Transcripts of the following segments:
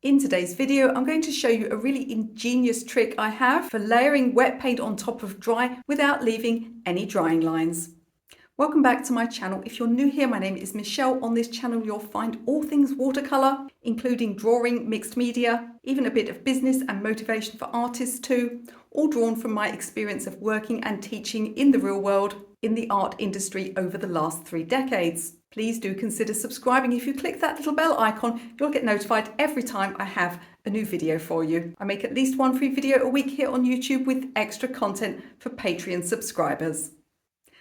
In today's video, I'm going to show you a really ingenious trick I have for layering wet paint on top of dry without leaving any drying lines. Welcome back to my channel. If you're new here, my name is Michelle. On this channel, you'll find all things watercolor, including drawing, mixed media, even a bit of business and motivation for artists too, all drawn from my experience of working and teaching in the real world in the art industry over the last 3 decades. Please do consider subscribing. If you click that little bell icon, you'll get notified every time I have a new video for you. I make at least one free video a week here on YouTube with extra content for Patreon subscribers.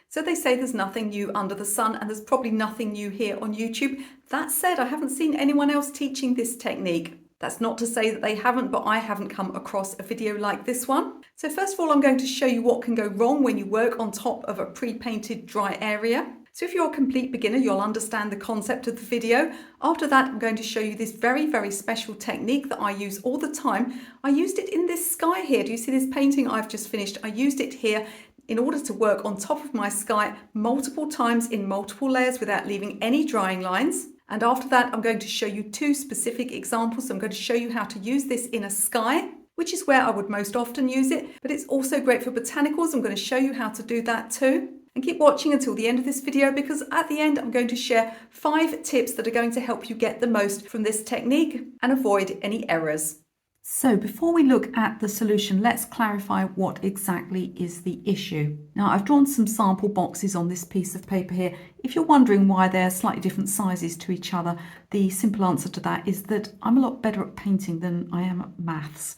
So they say there's nothing new under the sun, and there's probably nothing new here on YouTube. That said, I haven't seen anyone else teaching this technique. That's not to say that they haven't, but I haven't come across a video like this one. So first of all, I'm going to show you what can go wrong when you work on top of a pre-painted dry area. So if you're a complete beginner, you'll understand the concept of the video. After that, I'm going to show you this very, very special technique that I use all the time. I used it in this sky here. Do you see this painting I've just finished? I used it here in order to work on top of my sky multiple times in multiple layers without leaving any drying lines. And after that, I'm going to show you 2 specific examples. I'm going to show you how to use this in a sky, which is where I would most often use it, but it's also great for botanicals. I'm going to show you how to do that too. And keep watching until the end of this video, because at the end, I'm going to share 5 tips that are going to help you get the most from this technique and avoid any errors. So before we look at the solution, let's clarify what exactly is the issue. Now, I've drawn some sample boxes on this piece of paper here. If you're wondering why they're slightly different sizes to each other, the simple answer to that is that I'm a lot better at painting than I am at maths.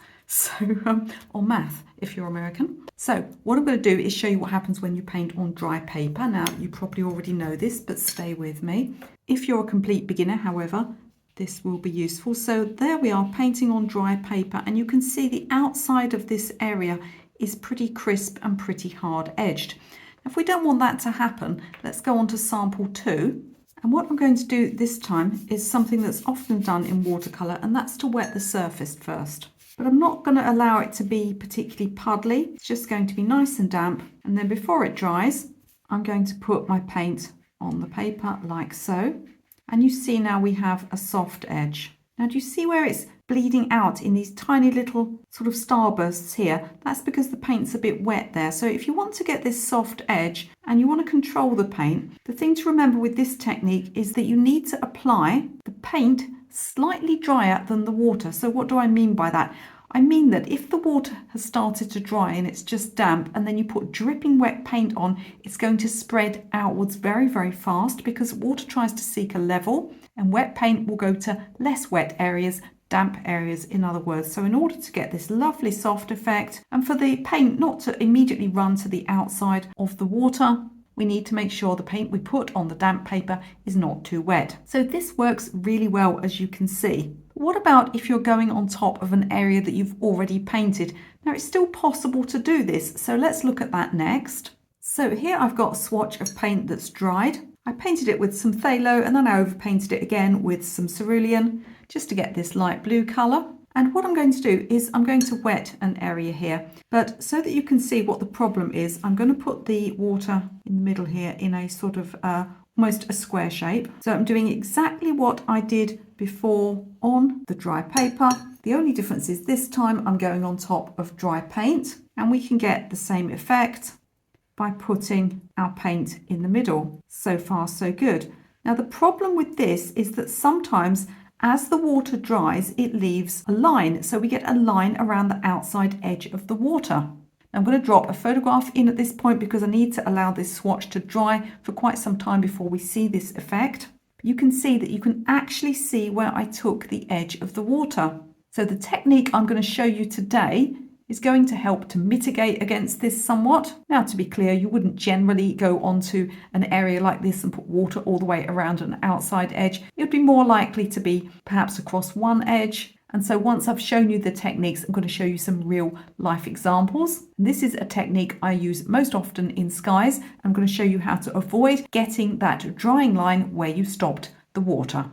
Or math if you're American. So what I'm going to do is show you what happens when you paint on dry paper. Now, you probably already know this, but stay with me. If you're a complete beginner, however, this will be useful. So there we are, painting on dry paper, and you can see the outside of this area is pretty crisp and pretty hard edged. If we don't want that to happen, let's go on to sample 2. And what I'm going to do this time is something that's often done in watercolor, and that's to wet the surface first. But I'm not going to allow it to be particularly puddly. It's just going to be nice and damp. And then before it dries, I'm going to put my paint on the paper like so. And you see now we have a soft edge. Now, do you see where it's bleeding out in these tiny little sort of starbursts here? That's because the paint's a bit wet there. So if you want to get this soft edge and you want to control the paint, the thing to remember with this technique is that you need to apply the paint slightly drier than the water. So what do I mean by that? I mean that if the water has started to dry and it's just damp, and then you put dripping wet paint on, it's going to spread outwards very, very fast, because water tries to seek a level and wet paint will go to less wet areas, damp areas in other words. So in order to get this lovely soft effect and for the paint not to immediately run to the outside of the water, we need to make sure the paint we put on the damp paper is not too wet. So this works really well, as you can see. What about if you're going on top of an area that you've already painted? Now, it's still possible to do this, so let's look at that next. So here I've got a swatch of paint that's dried. I painted it with some phthalo and then I overpainted it again with some cerulean just to get this light blue colour. And what I'm going to do is I'm going to wet an area here, but so that you can see what the problem is, I'm going to put the water in the middle here in a sort of almost a square shape. So I'm doing exactly what I did before on the dry paper. The only difference is this time I'm going on top of dry paint, and we can get the same effect by putting our paint in the middle. So far, so good. Now, the problem with this is that sometimes as the water dries, it leaves a line. So we get a line around the outside edge of the water. I'm going to drop a photograph in at this point because I need to allow this swatch to dry for quite some time before we see this effect. You can see that you can actually see where I took the edge of the water. So the technique I'm going to show you today is going to help to mitigate against this somewhat. Now, to be clear, you wouldn't generally go onto an area like this and put water all the way around an outside edge. It would be more likely to be perhaps across one edge. And so once I've shown you the techniques, I'm going to show you some real life examples. This is a technique I use most often in skies. I'm going to show you how to avoid getting that drying line where you stopped the water.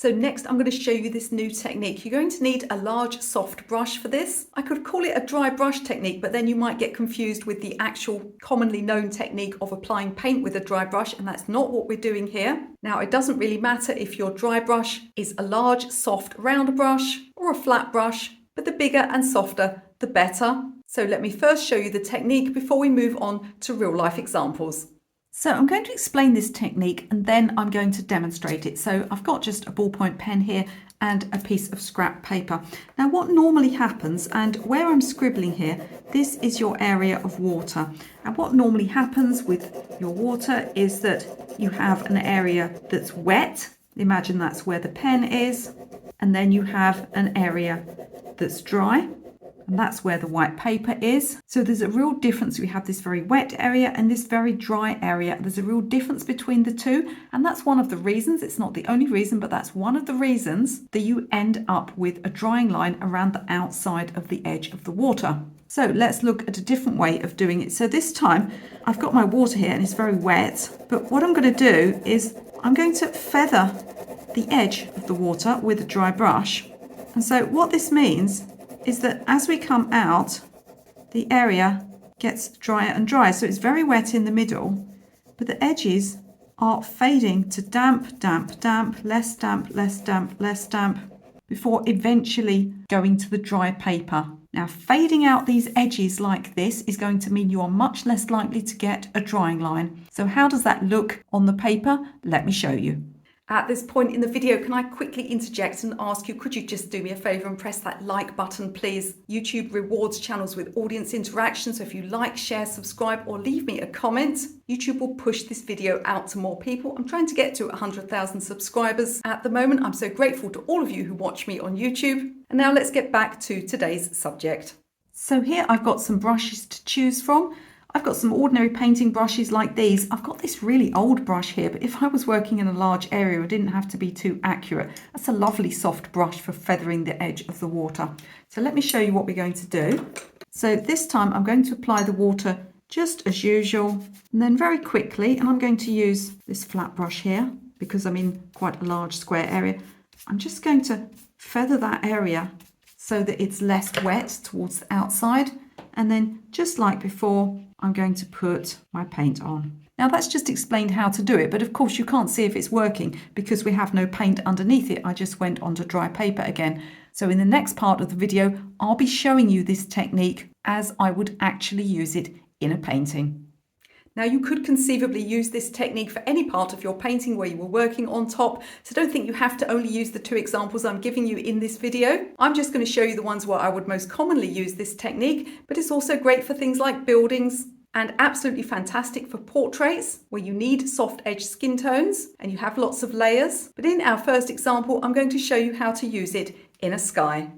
So next I'm going to show you this new technique. You're going to need a large soft brush for this. I could call it a dry brush technique, but then you might get confused with the actual commonly known technique of applying paint with a dry brush, and that's not what we're doing here. Now it doesn't really matter if your dry brush is a large, soft, round brush or a flat brush, but the bigger and softer, the better. So let me first show you the technique before we move on to real life examples. So I'm going to explain this technique and then I'm going to demonstrate it. So I've got just a ballpoint pen here and a piece of scrap paper. Now what normally happens, and where I'm scribbling here, this is your area of water. And what normally happens with your water is that you have an area that's wet. Imagine that's where the pen is. And then you have an area that's dry. And that's where the white paper is. So there's a real difference. We have this very wet area and this very dry area. There's a real difference between the two. And that's one of the reasons, it's not the only reason, but that's one of the reasons that you end up with a drying line around the outside of the edge of the water. So let's look at a different way of doing it. So this time I've got my water here and it's very wet. But what I'm going to do is I'm going to feather the edge of the water with a dry brush. And so what this means is that as we come out, the area gets drier and drier. So it's very wet in the middle, but the edges are fading to damp, damp, damp, less damp, less damp, less damp, before eventually going to the dry paper. Now, fading out these edges like this is going to mean you are much less likely to get a drying line. So how does that look on the paper? Let me show you. At this point in the video, can I quickly interject and ask you, could you just do me a favor and press that like button, please? YouTube rewards channels with audience interaction, so if you like, share, subscribe, or leave me a comment, YouTube will push this video out to more people. I'm trying to get to 100,000 subscribers at the moment. I'm so grateful to all of you who watch me on YouTube. And now let's get back to today's subject. So here I've got some brushes to choose from. I've got some ordinary painting brushes like these. I've got this really old brush here, but if I was working in a large area, it didn't have to be too accurate. That's a lovely soft brush for feathering the edge of the water. So let me show you what we're going to do. So this time I'm going to apply the water just as usual, and then very quickly, and I'm going to use this flat brush here because I'm in quite a large square area. I'm just going to feather that area so that it's less wet towards the outside. And then just like before, I'm going to put my paint on. Now that's just explained how to do it, but of course you can't see if it's working because we have no paint underneath it. I just went onto dry paper again. So in the next part of the video, I'll be showing you this technique as I would actually use it in a painting. Now you could conceivably use this technique for any part of your painting where you were working on top, so don't think you have to only use the two examples I'm giving you in this video. I'm just going to show you the ones where I would most commonly use this technique, but it's also great for things like buildings and absolutely fantastic for portraits where you need soft edge skin tones and you have lots of layers. But in our first example, I'm going to show you how to use it in a sky.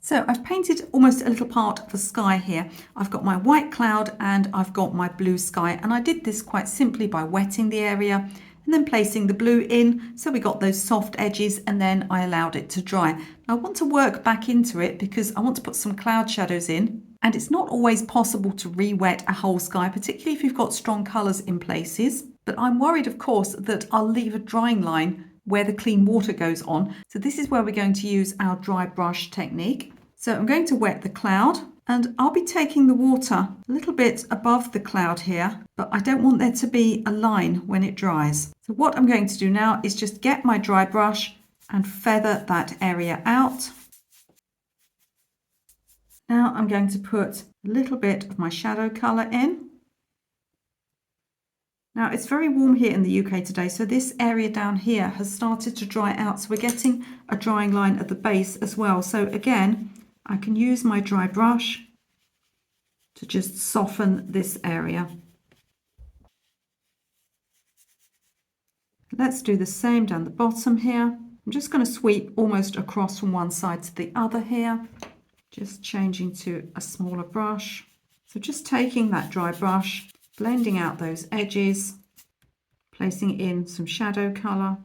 So I've painted almost a little part of the sky here. I've got my white cloud and I've got my blue sky, and I did this quite simply by wetting the area and then placing the blue in. So we got those soft edges and then I allowed it to dry. Now I want to work back into it because I want to put some cloud shadows in, and it's not always possible to re-wet a whole sky, particularly if you've got strong colours in places. But I'm worried, of course, that I'll leave a drying line where the clean water goes on. So this is where we're going to use our dry brush technique. So I'm going to wet the cloud and I'll be taking the water a little bit above the cloud here, but I don't want there to be a line when it dries. So what I'm going to do now is just get my dry brush and feather that area out. Now I'm going to put a little bit of my shadow colour in. Now it's very warm here in the UK today, so this area down here has started to dry out. So we're getting a drying line at the base as well. So again, I can use my dry brush to just soften this area. Let's do the same down the bottom here. I'm just going to sweep almost across from one side to the other here, just changing to a smaller brush. So just taking that dry brush, blending out those edges, placing in some shadow colour,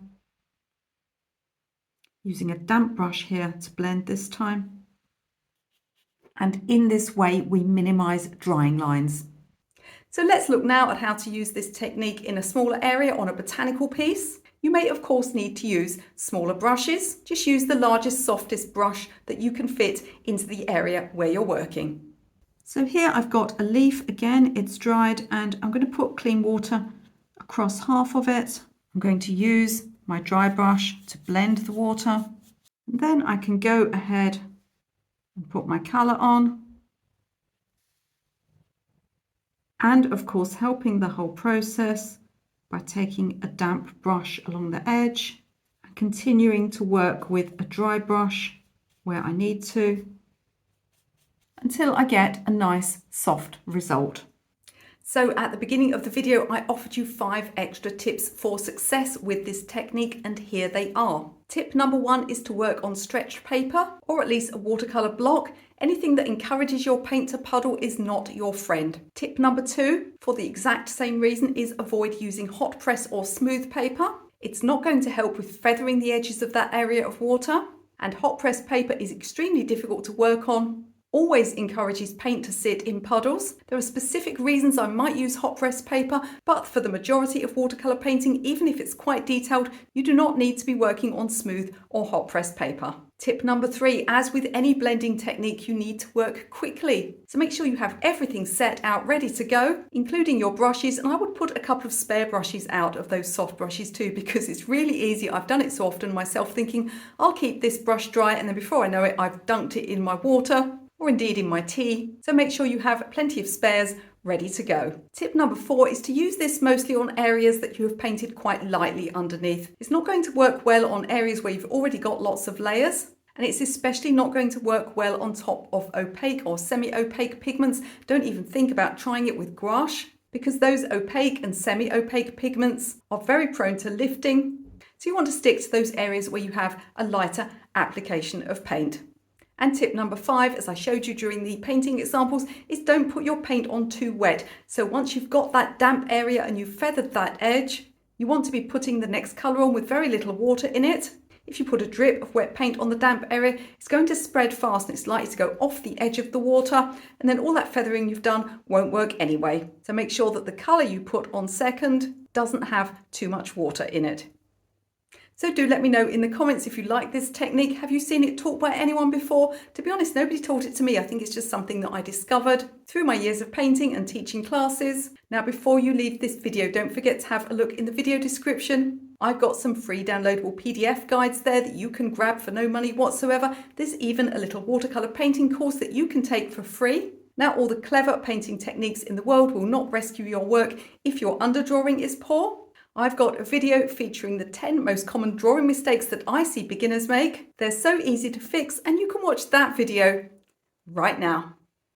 using a damp brush here to blend this time. And in this way, we minimise drying lines. So let's look now at how to use this technique in a smaller area on a botanical piece. You may of course need to use smaller brushes. Just use the largest, softest brush that you can fit into the area where you're working. So here I've got a leaf, again it's dried, and I'm going to put clean water across half of it. I'm going to use my dry brush to blend the water, and then I can go ahead and put my colour on. And of course helping the whole process by taking a damp brush along the edge and continuing to work with a dry brush where I need to, until I get a nice soft result. So at the beginning of the video, I offered you 5 extra tips for success with this technique, and here they are. Tip number 1 is to work on stretched paper, or at least a watercolor block. Anything that encourages your paint to puddle is not your friend. Tip number 2, for the exact same reason, is avoid using hot press or smooth paper. It's not going to help with feathering the edges of that area of water, and hot press paper is extremely difficult to work on. Always encourages paint to sit in puddles. There are specific reasons I might use hot press paper, but for the majority of watercolor painting, even if it's quite detailed, you do not need to be working on smooth or hot press paper. Tip number 3, as with any blending technique, you need to work quickly. So make sure you have everything set out ready to go, including your brushes, and I would put a couple of spare brushes out of those soft brushes too, because it's really easy. I've done it so often myself, thinking I'll keep this brush dry, and then before I know it, I've dunked it in my water, or indeed in my tea. So make sure you have plenty of spares ready to go. Tip number 4 is to use this mostly on areas that you have painted quite lightly underneath. It's not going to work well on areas where you've already got lots of layers, and it's especially not going to work well on top of opaque or semi-opaque pigments. Don't even think about trying it with gouache, because those opaque and semi-opaque pigments are very prone to lifting. So you want to stick to those areas where you have a lighter application of paint. And tip number 5, as I showed you during the painting examples, is don't put your paint on too wet. So once you've got that damp area and you've feathered that edge, you want to be putting the next colour on with very little water in it. If you put a drip of wet paint on the damp area, it's going to spread fast and it's likely to go off the edge of the water, and then all that feathering you've done won't work anyway. So make sure that the colour you put on second doesn't have too much water in it. So do let me know in the comments if you like this technique. Have you seen it taught by anyone before? To be honest, nobody taught it to me. I think it's just something that I discovered through my years of painting and teaching classes. Now, before you leave this video, don't forget to have a look in the video description. I've got some free downloadable PDF guides there that you can grab for no money whatsoever. There's even a little watercolor painting course that you can take for free. Now, all the clever painting techniques in the world will not rescue your work if your underdrawing is poor. I've got a video featuring the 10 most common drawing mistakes that I see beginners make. They're so easy to fix, and you can watch that video right now.